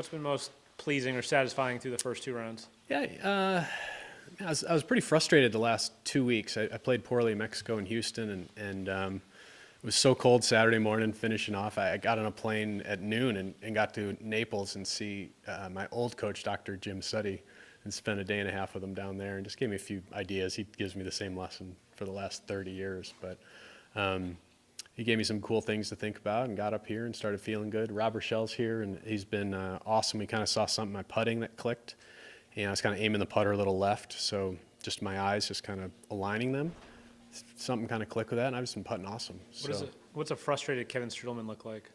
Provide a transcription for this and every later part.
What's been most pleasing or satisfying through the first two rounds? Yeah, I was pretty frustrated the last 2 weeks. I played poorly in Mexico and Houston, and it was so cold Saturday morning finishing off. I got on a plane at noon and got to Naples and see my old coach, Dr. Jim Suddy, and spent a day and a half with him down there and just gave me a few ideas. He gives me the same lesson for the last 30 years, but he gave me some cool things to think about and got up here and started feeling good. Rob Rochelle's here, and he's been awesome. We kind of saw something in my putting that clicked. And I was kind of aiming the putter a little left, so just my eyes just kind of aligning them. Something kind of clicked with that, and I've just been putting awesome. What's a frustrated Kevin Streelman look like?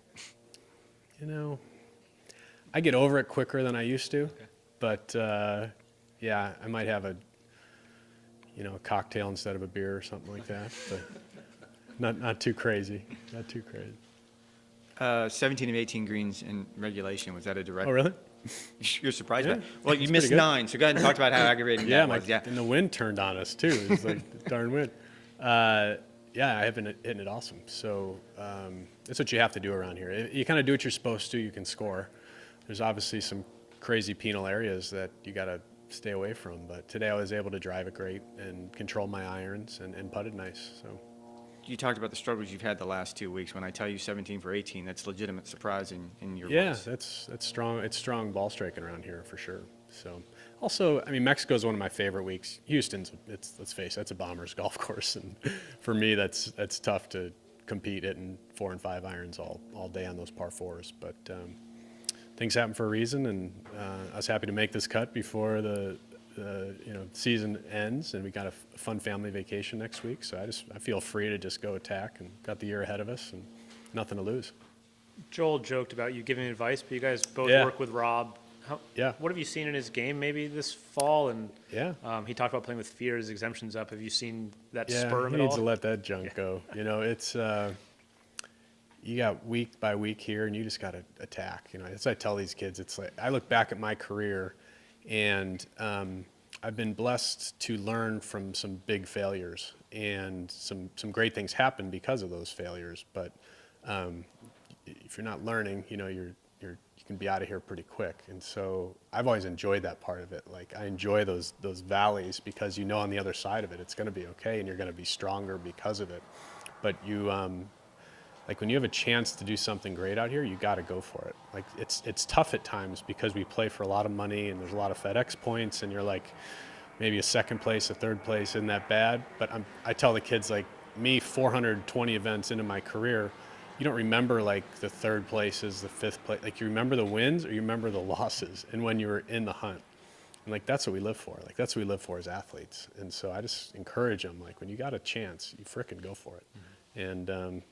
You know, I get over it quicker than I used to, Okay. but yeah, I might have a cocktail instead of a beer or something like that, but not too crazy, not too crazy. 17 of 18 greens in regulation. Was that a direct? Oh, really? You're surprised Yeah. by that? Well, you That's missed pretty good. 9, so go ahead and talk about how aggravating Yeah, that was. Yeah. and the wind turned on us too. It was like the darn wind. Yeah, I have been hitting it awesome. So that's what you have to do around here. You kind of do what you're supposed to. You can score. There's obviously some crazy penal areas that you got to stay away from. But today I was able to drive it great and control my irons and putt it nice. So. You talked about the struggles you've had the last 2 weeks. When I tell you 17 for 18, that's legitimate surprise in your Yeah, voice. that's strong. It's strong ball striking around here for sure. So, also, I mean, Mexico is one of my favorite weeks. Houston's, let's face it, that's a bomber's golf course, and for me, that's tough to compete hitting 4 and 5 irons all day on those par fours. But things happen for a reason, and I was happy to make this cut before the season ends, and we got a fun family vacation next week. So I feel free to just go attack, and got the year ahead of us, and nothing to lose. Joel joked about you giving advice, but you guys both Yeah. work with Rob. Yeah. What have you seen in his game maybe this fall? And Yeah. he talked about playing with fear. His exemptions up. Have you seen that Yeah, spur him he at all? needs to let that junk go. It's you got week by week here, and you just got to attack. As I tell these kids, it's like I look back at my career, and I've been blessed to learn from some big failures, and some great things happen because of those failures. But if you're not learning, you can be out of here pretty quick. And so I've always enjoyed that part of it. Like I enjoy those valleys because on the other side of it, it's going to be okay, and you're going to be stronger because of it. But like when you have a chance to do something great out here, you got to go for it. Like it's tough at times because we play for a lot of money and there's a lot of FedEx points, and you're like maybe a second place, a third place isn't that bad. But I tell the kids, like me, 420 events into my career, you don't remember like the third places, the fifth place. Like you remember the wins or you remember the losses, and when you were in the hunt. And like that's what we live for. Like that's what we live for as athletes. And so I just encourage them, like when you got a chance, you frickin' go for it. Mm-hmm. And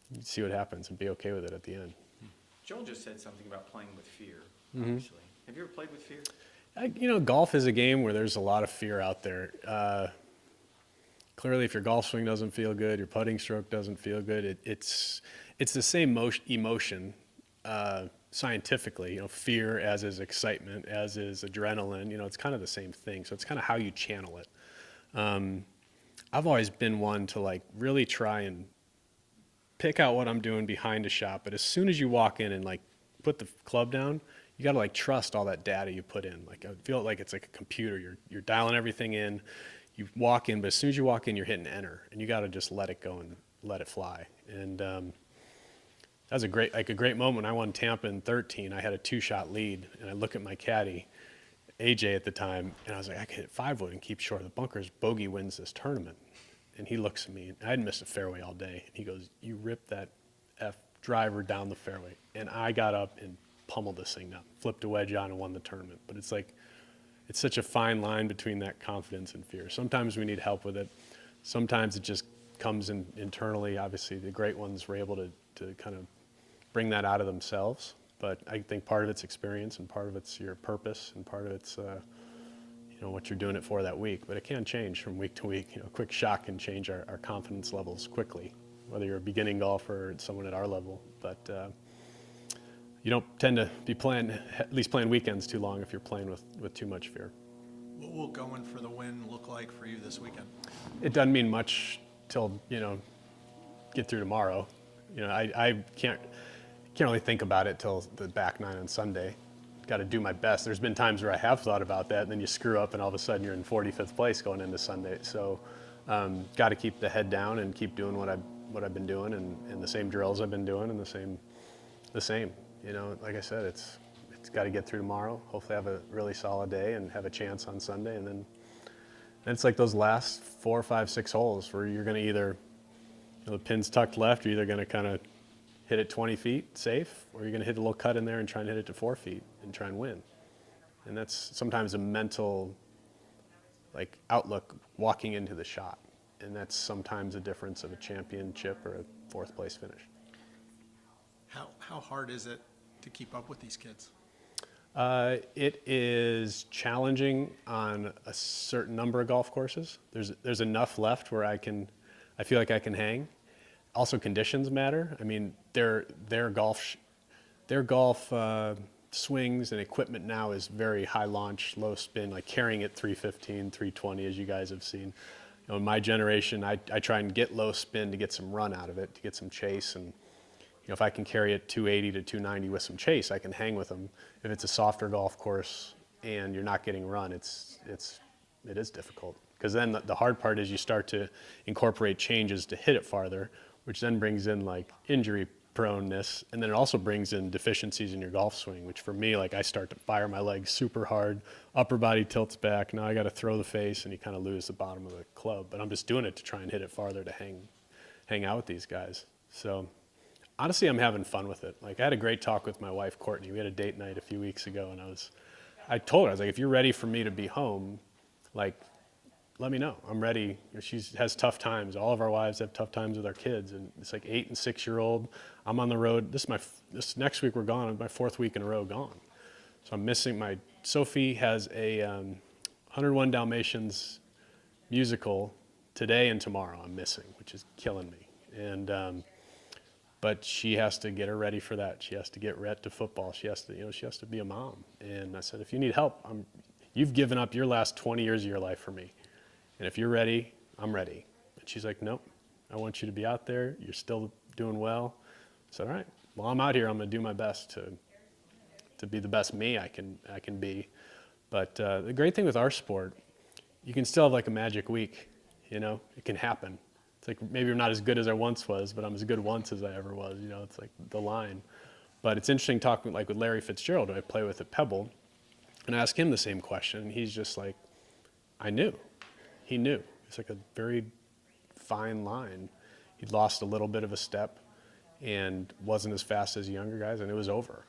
you see what happens and be okay with it at the end. Joel just said something about playing with fear, Mm-hmm. obviously. Have you ever played with fear? Golf is a game where there's a lot of fear out there. Clearly, if your golf swing doesn't feel good, your putting stroke doesn't feel good, it's the same emotion scientifically. Fear as is excitement, as is adrenaline. It's kind of the same thing. So it's kind of how you channel it. I've always been one to like really try and pick out what I'm doing behind a shot, but as soon as you walk in and like put the club down, you got to like trust all that data you put in. Like I feel like it's like a computer. You're dialing everything in. You walk in, but as soon as you walk in, you're hitting enter, and you got to just let it go and let it fly. And that was a great moment when I won Tampa in 13. I had a 2-shot lead, and I look at my caddy, AJ at the time, and I was like, I could hit 5-wood and keep short of the bunkers. Bogey wins this tournament. And he looks at me, and I hadn't missed a fairway all day. And he goes, you ripped that driver down the fairway. And I got up and pummeled this thing down, flipped a wedge on and won the tournament. But it's like, it's such a fine line between that confidence and fear. Sometimes we need help with it. Sometimes it just comes in internally. Obviously, the great ones were able to kind of bring that out of themselves. But I think part of it's experience, and part of it's your purpose, and part of it's what you're doing it for that week. But it can change from week to week. A quick shock can change our confidence levels quickly, whether you're a beginning golfer or someone at our level. But you don't tend to be at least playing weekends too long if you're playing with too much fear. What will going for the win look like for you this weekend? It doesn't mean much till, get through tomorrow. I can't really think about it till the back nine on Sunday. Got to do my best. There's been times where I have thought about that, and then you screw up, and all of a sudden you're in 45th place going into Sunday. So, got to keep the head down and keep doing what I've been doing, and the same drills I've been doing, and the same. You know, like I said, it's got to get through tomorrow. Hopefully, have a really solid day and have a chance on Sunday, and then it's like those last 4, 5, 6 holes where you're going to either, you know, the pin's tucked left, you're either going to kind of hit it 20 feet safe, or you're going to hit a little cut in there and try and hit it to 4 feet and try and win. And that's sometimes a mental, like, outlook walking into the shot. And that's sometimes a difference of a championship or a 4th place finish. How hard is it to keep up with these kids? It is challenging on a certain number of golf courses. There's enough left where I feel like I can hang. Also, conditions matter. I mean, their golf swings and equipment now is very high launch, low spin, like carrying it 315, 320, as you guys have seen. You know, in my generation, I try and get low spin to get some run out of it, to get some chase. And you know, if I can carry it 280 to 290 with some chase, I can hang with them. If it's a softer golf course and you're not getting run, it is difficult. Because then the hard part is you start to incorporate changes to hit it farther, which then brings in like injury proneness, and then it also brings in deficiencies in your golf swing, which for me, like I start to fire my legs super hard, upper body tilts back, now I got to throw the face, and you kind of lose the bottom of the club. But I'm just doing it to try and hit it farther to hang out with these guys. So honestly, I'm having fun with it. Like I had a great talk with my wife, Courtney. We had a date night a few weeks ago, and I told her, I was like, if you're ready for me to be home, like, let me know. I'm ready. You know, she has tough times. All of our wives have tough times with our kids, and it's like 8 and 6-year-old. I'm on the road. This next week we're gone. My 4th week in a row gone. So I'm missing Sophie has a 101 Dalmatians musical today and tomorrow. I'm missing, which is killing me. And but she has to get her ready for that. She has to get ready to football. She has to be a mom. And I said, if you need help, you've given up your last 20 years of your life for me. And if you're ready, I'm ready. And she's like, nope, I want you to be out there. You're still doing well. I said, all right, well, I'm out here. I'm going to do my best to be the best me I can be. But the great thing with our sport, you can still have like a magic week. You know, it can happen. It's like maybe I'm not as good as I once was, but I'm as good once as I ever was. You know, it's like the line. But it's interesting talking like with Larry Fitzgerald, who I play with at Pebble, and I ask him the same question. And he's just like, I knew. He knew. It's like a very fine line. He'd lost a little bit of a step and wasn't as fast as younger guys, and it was over.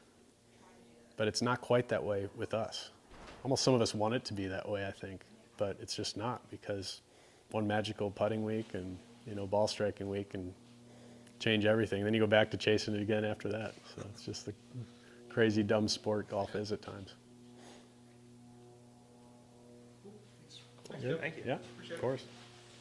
But it's not quite that way with us. Almost some of us want it to be that way, I think, but it's just not, because one magical putting week and, you know, ball striking week can change everything. Then you go back to chasing it again after that. So it's just the crazy, dumb sport golf is at times. Thank you. Yeah, of course.